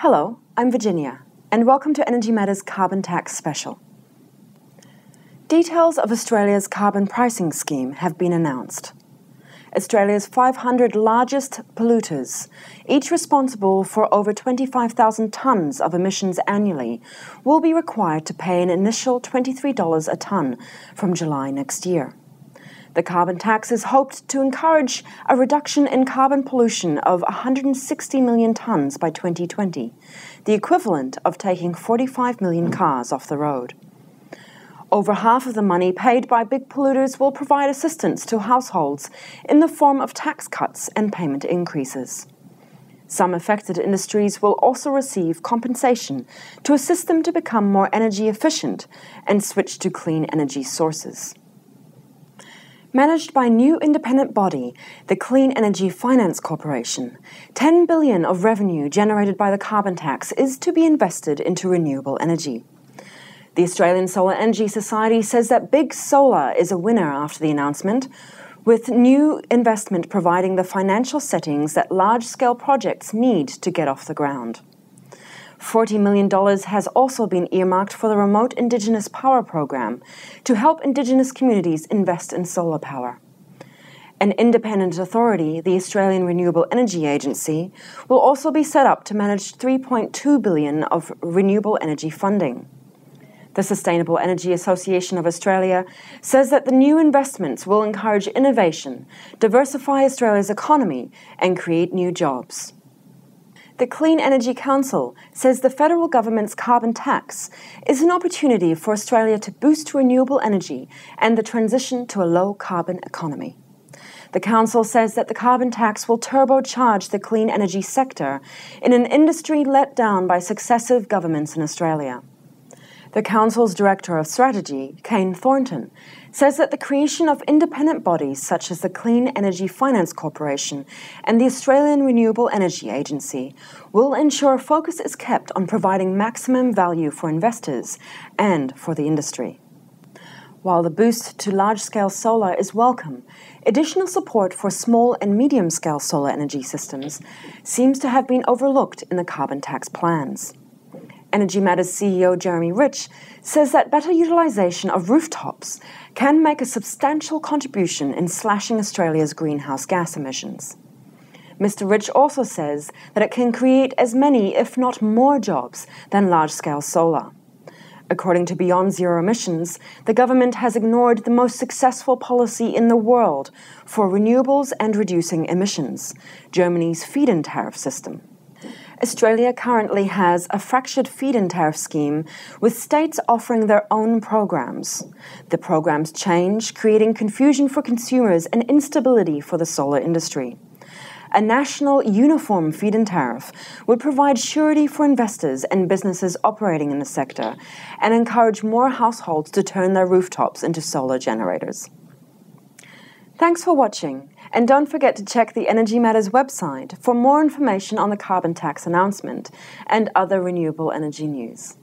Hello, I'm Virginia, and welcome to Energy Matters Carbon Tax Special. Details of Australia's carbon pricing scheme have been announced. Australia's 500 largest polluters, each responsible for over 25,000 tonnes of emissions annually, will be required to pay an initial $23 a tonne from July next year. The carbon tax is hoped to encourage a reduction in carbon pollution of 160 million tonnes by 2020, the equivalent of taking 45 million cars off the road. Over half of the money paid by big polluters will provide assistance to households in the form of tax cuts and payment increases. Some affected industries will also receive compensation to assist them to become more energy efficient and switch to clean energy sources. Managed by new independent body, the Clean Energy Finance Corporation, $10 billion of revenue generated by the carbon tax is to be invested into renewable energy. The Australian Solar Energy Society says that big solar is a winner after the announcement, with new investment providing the financial settings that large-scale projects need to get off the ground. $40 million has also been earmarked for the Remote Indigenous Power Program to help Indigenous communities invest in solar power. An independent authority, the Australian Renewable Energy Agency, will also be set up to manage $3.2 billion of renewable energy funding. The Sustainable Energy Association of Australia says that the new investments will encourage innovation, diversify Australia's economy, and create new jobs. The Clean Energy Council says the federal government's carbon tax is an opportunity for Australia to boost renewable energy and the transition to a low-carbon economy. The Council says that the carbon tax will turbocharge the clean energy sector in an industry let down by successive governments in Australia. The Council's Director of Strategy, Kane Thornton, says that the creation of independent bodies such as the Clean Energy Finance Corporation and the Australian Renewable Energy Agency will ensure focus is kept on providing maximum value for investors and for the industry. While the boost to large-scale solar is welcome, additional support for small and medium-scale solar energy systems seems to have been overlooked in the carbon tax plans. Energy Matters CEO Jeremy Rich says that better utilisation of rooftops can make a substantial contribution in slashing Australia's greenhouse gas emissions. Mr. Rich also says that it can create as many, if not more, jobs than large-scale solar. According to Beyond Zero Emissions, the government has ignored the most successful policy in the world for renewables and reducing emissions, Germany's feed-in tariff system. Australia currently has a fractured feed-in tariff scheme with states offering their own programs. The programs change, creating confusion for consumers and instability for the solar industry. A national uniform feed-in tariff would provide surety for investors and businesses operating in the sector and encourage more households to turn their rooftops into solar generators. Thanks for watching, and don't forget to check the Energy Matters website for more information on the carbon tax announcement and other renewable energy news.